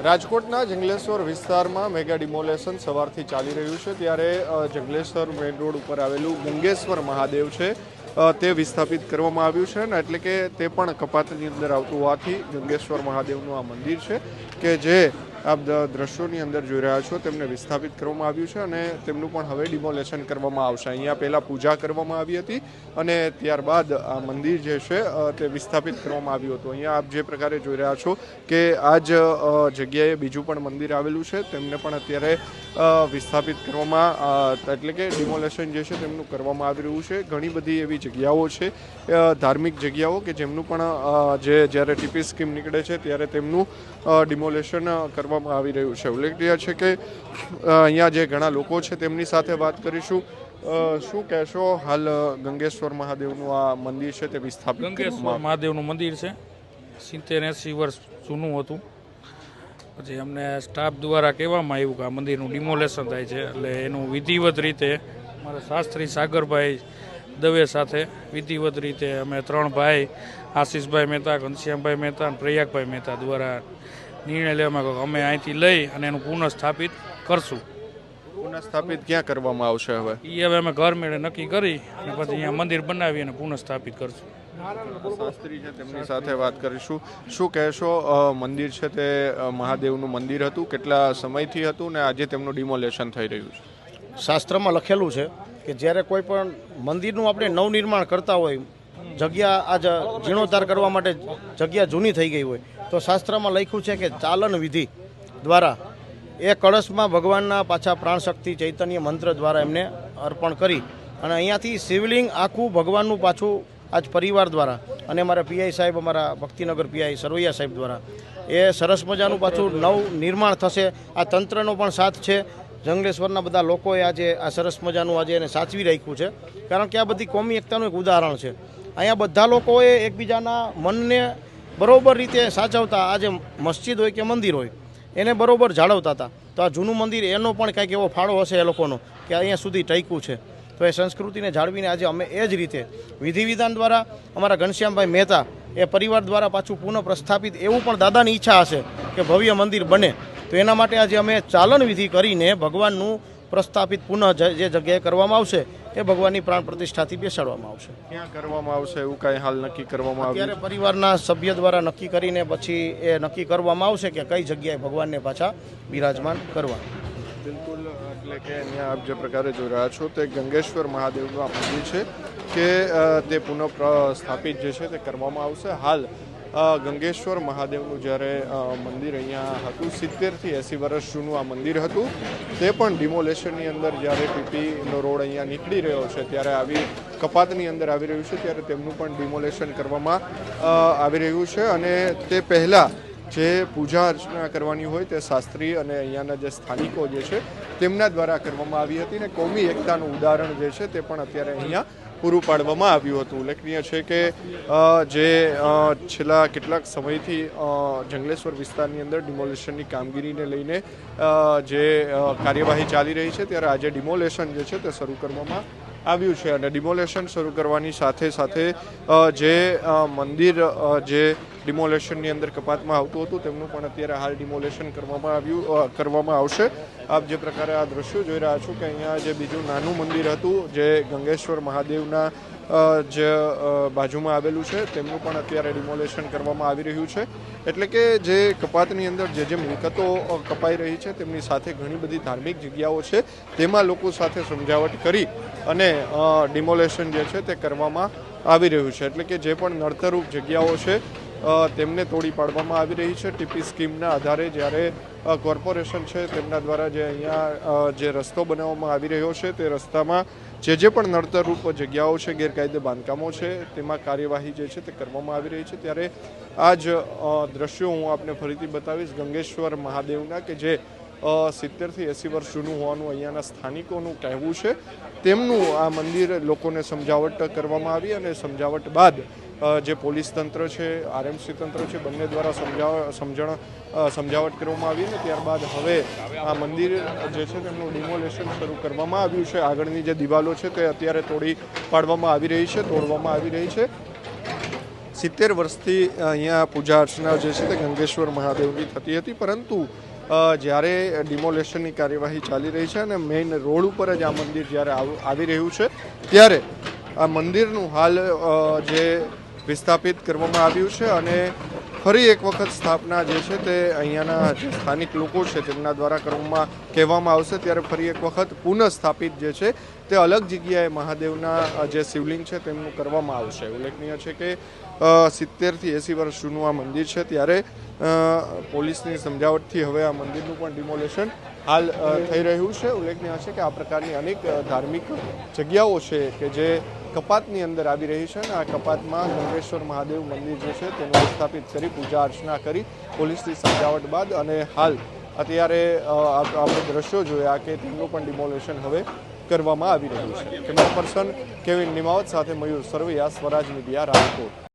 રાજકોટના જંગલેશ્વર વિસ્તારમાં mega demolition સવારથી ચાલી રહ્યું છે ત્યારે જંગલેશ્વર મેઇન રોડ ઉપર આવેલું ગંગેશ્વર મહાદેવ છે તે વિસ્થાપિત કરવામાં આવ્યું છે ને એટલે કે તે પણ કપાતની અંદર આવતું હોવાથી ગંગેશ્વર મહાદેવનું આ મંદિર છે કે જે આપ દ્રશ્યોની અંદર જોઈ રહ્યા છો તેમને વિસ્થાપિત કરવામાં આવ્યું છે અને તેમનું પણ હવે ડિમોલેશન કરવામાં આવશે। અહીંયા પહેલાં પૂજા કરવામાં આવી હતી અને ત્યારબાદ આ મંદિર જે છે તે વિસ્થાપિત કરવામાં આવ્યું હતું। અહીંયા આપ જે પ્રકારે જોઈ રહ્યા છો કે આ જ જગ્યાએ બીજું પણ મંદિર આવેલું છે તેમને પણ અત્યારે વિસ્થાપિત કરવામાં એટલે કે ડિમોલેશન જે છે તેમનું કરવામાં આવી રહ્યું છે। ઘણી બધી એવી જગ્યાઓ છે ધાર્મિક જગ્યાઓ કે જેમનું પણ જ્યારે ટીપી સ્કીમ નીકળે છે ત્યારે તેમનું ડિમોલેશન કરવામાં આવી રહ્યું છે। ઉલ્લેખનીય છે કે અહીંયા જે ઘણા લોકો છે તેમની સાથે વાત કરીશું। શું કહેશો હાલ ગંગેશ્વર મહાદેવનું આ મંદિર છે તે વિસ્થાપિત ગંગેશ્વર મહાદેવનું મંદિર છે 70-80 વર્ષ જૂનું હતું। પછી અમને સ્ટાફ દ્વારા કહેવામાં આવ્યું કે આ મંદિરનું ડિમોલેશન થાય છે એટલે એનું વિધિવત રીતે અમારા શાસ્ત્રી સાગરભાઈ દવે સાથે વિધિવત રીતે અમે 3 ભાઈ આશીષભાઈ મહેતા, ઘનશ્યામભાઈ મહેતા અને પ્રયાગભાઈ મહેતા દ્વારા નિર્ણય લેવામાં આવ્યો અમે અહીંથી લઈ અને એનું પુનઃસ્થાપિત કરશું। પુનઃસ્થાપિત ક્યાં કરવામાં આવશે હવે? એ હવે અમે ઘર મેળે નક્કી કરી અને પછી અહીંયા મંદિર બનાવી અને પુનઃસ્થાપિત કરશું। શાસ્ત્રી છે તેમની સાથે વાત કરીશું। શું કહેશો મંદિર છે તે મહાદેવનું મંદિર હતું, કેટલા સમયથી હતું ને આજે તેમનું ડિમોલેશન થઈ રહ્યું છે? શાસ્ત્રમાં લખેલું છે કે જ્યારે કોઈ પણ મંદિરનું આપણે નવનિર્માણ કરતા હોય, જગ્યા આજ જીર્ણોદ્ધાર કરવા માટે જગ્યા જૂની થઈ ગઈ હોય તો શાસ્ત્રમાં લખ્યું છે કે ચાલન વિધિ દ્વારા એ કળશમાં ભગવાનના પાછા પ્રાણશક્તિ ચૈતન્ય મંત્ર દ્વારા એમને અર્પણ કરી અને અહીંયાથી શિવલિંગ આખું ભગવાનનું પાછું આજ પરિવાર દ્વારા અને અમારા પીઆઈ સાહેબ, અમારા ભક્તિનગર પીઆઈ સરવૈયા સાહેબ દ્વારા એ સરસ મજાનું પાછું નવ નિર્માણ થશે। આ તંત્રનો પણ સાથ છે। જંગલેશ્વરના બધા લોકોએ આજે આ સરસ મજાનું આજે એને સાચવી રાખ્યું છે કારણ કે આ બધી કોમી એકતાનું એક ઉદાહરણ છે। અહીંયા બધા લોકોએ એકબીજાના મનને બરોબર રીતે સાચવતા, આજે મસ્જિદ હોય કે મંદિર હોય એને બરોબર જાળવતા હતા તો આ જૂનું મંદિર એનો પણ કંઈક એવો ફાળો હશે એ લોકોનો કે અહીંયા સુધી ટક્યું છે। તો એ સંસ્કૃતિને જાળવીને આજે અમે એ જ રીતે વિધિ વિધાન દ્વારા અમારા ઘનશ્યામભાઈ મહેતા એ પરિવાર દ્વારા પાછું પુનઃ પ્રસ્થાપિત એવું પણ દાદાની ઈચ્છા હશે કે ભવ્ય મંદિર બને તો એના માટે આજે અમે ચાલન વિધિ કરીને ભગવાનનું પ્રસ્થાપિત પુનઃ જે જગ્યાએ કરવામાં આવશે એ ભગવાનની પ્રાણ પ્રતિષ્ઠાથી બેસાડવામાં આવશે। ક્યાં કરવામાં આવશે એવું કાંઈ હાલ નક્કી કરવામાં આવ્યું? ત્યારે પરિવારના સભ્ય દ્વારા નક્કી કરીને પછી એ નક્કી કરવામાં આવશે કે કઈ જગ્યાએ ભગવાનને પાછા બિરાજમાન કરવા। બિલકુલ, એટલે કે અહીંયા આપ જે પ્રકારે જોઈ રહ્યા છો તે ગંગેશ્વર મહાદેવનું આ મંદિર છે કે તે પુનઃ સ્થાપિત જે છે તે કરવામાં આવશે। હાલ ગંગેશ્વર મહાદેવનું જ્યારે મંદિર અહીંયા હતું 70થી 80 વર્ષ જૂનું આ મંદિર હતું તે પણ ડિમોલેશનની અંદર જ્યારે પીપીનો રોડ અહીંયા નીકળી રહ્યો છે ત્યારે આવી કપાતની અંદર આવી રહ્યું છે ત્યારે તેમનું પણ ડિમોલેશન કરવામાં આવી રહ્યું છે અને તે પહેલાં જે પૂજા અર્ચના કરવાની હોય તે શાસ્ત્રી અને અહીંયાના જે સ્થાનિકો જે છે તેમના દ્વારા કરવામાં આવી હતી ને કોમી એકતાનું ઉદાહરણ જે છે તે પણ અત્યારે અહીંયા પૂરું પાડવામાં આવ્યું હતું। ઉલ્લેખનીય છે કે જે છેલ્લા કેટલાક સમયથી જંગલેશ્વર વિસ્તારની અંદર ડિમોલેશનની કામગીરીને લઈને જે કાર્યવાહી ચાલી રહી છે ત્યારે આજે ડિમોલેશન જે છે તે શરૂ કરવામાં આવ્યું છે અને ડિમોલેશન શરૂ કરવાની સાથે સાથે જે મંદિર જે ડિમોલેશનની અંદર કપાતમાં આવતું હતું તેમનું પણ અત્યારે હાલ ડિમોલેશન કરવામાં આવશે। આપ જે પ્રકારે આ દ્રશ્યો જોઈ રહ્યા છો કે અહીંયા જે બીજું નાનું મંદિર હતું જે ગંગેશ્વર મહાદેવના જે બાજુમાં આવેલું છે તેમનું પણ અત્યારે ડિમોલેશન કરવામાં આવી રહ્યું છે। એટલે કે જે કપાતની અંદર જે મિલકતો કપાઈ રહી છે તેમની સાથે ઘણી બધી ધાર્મિક જગ્યાઓ છે તેમાં લોકો સાથે સમજાવટ કરી અને ડિમોલેશન જે છે તે કરવામાં આવી રહ્યું છે। એટલે કે જે પણ નડતરરૂપ જગ્યાઓ છે તેમને તોડી પાડવામાં આવી રહી છે। ટીપી સ્કીમના આધારે જ્યારે કોર્પોરેશન છે તેમના દ્વારા જે અહીંયા જે રસ્તો બનાવવામાં આવી રહ્યો છે તે રસ્તામાં જે પણ નડતરરૂપ જગ્યાઓ છે, ગેરકાયદે બાંધકામો છે તેમાં કાર્યવાહી જે છે તે કરવામાં આવી રહી છે। ત્યારે આ જ દ્રશ્યો હું આપને ફરીથી બતાવીશ ગંગેશ્વર મહાદેવના કે જે 70થી 80 વર્ષ જૂનું હોવાનું અહીંયાના સ્થાનિકોનું કહેવું છે। તેમનું આ મંદિર લોકોને સમજાવટ કરવામાં આવી અને સમજાવટ બાદ જે પોલીસ તંત્ર છે, આરએમસી તંત્ર છે બંને દ્વારા સમજાવટ કરવામાં આવી અને ત્યારબાદ હવે આ મંદિર જે છે તેમનું ડિમોલેશન શરૂ કરવામાં આવ્યું છે। આગળની જે દિવાલો છે તે અત્યારે તોડવામાં આવી રહી છે। 70 વર્ષથી અહીંયા પૂજા અર્ચના જે છે તે ગંગેશ્વર મહાદેવની થતી હતી, પરંતુ જ્યારે ડિમોલેશનની કાર્યવાહી ચાલી રહી છે અને મેઇન રોડ ઉપર જ આ મંદિર જ્યારે આવી રહ્યું છે ત્યારે આ મંદિરનું હાલ જે વિસ્થાપિત કરવામાં આવ્યું છે અને ફરી એક વખત સ્થાપના જે છે તે અહીંયાના જે સ્થાનિક લોકો છે તેમના દ્વારા કહેવામાં આવશે, ત્યારે ફરી એક વખત પુનઃ સ્થાપિત જે છે તે અલગ જગ્યાએ મહાદેવના જે શિવલિંગ છે તેમનું કરવામાં આવશે. ઉલ્લેખનીય છે કે 70 થી 80 વર્ષ જૂનું આ મંદિર છે, ત્યારે પોલીસની સમજાવટથી હવે આ મંદિરનું પણ ડિમોલેશન હાલ થઈ રહ્યું છે. ઉલ્લેખનીય છે કે આ પ્રકારની અનેક ધાર્મિક જગ્યાઓ છે કે જે કપાતની અંદર આવી રહી છે અને આ કપાતમાં ગંગેશ્વર મહાદેવ મંદિર જે છે તેનું સ્થાપિત કરી પૂજા અર્ચના કરી પોલીસની સમજાવટ બાદ અને હાલ અત્યારે આપણે દ્રશ્યો જોયા કે તેમનું પણ ડિમોલેશન હવે કરવામાં આવી રહ્યું છે. કેમેરા પર્સન કેવિન નિમાવત સાથે મયુર સરવૈયા, સ્વરાજ મીડિયા, રાજકોટ.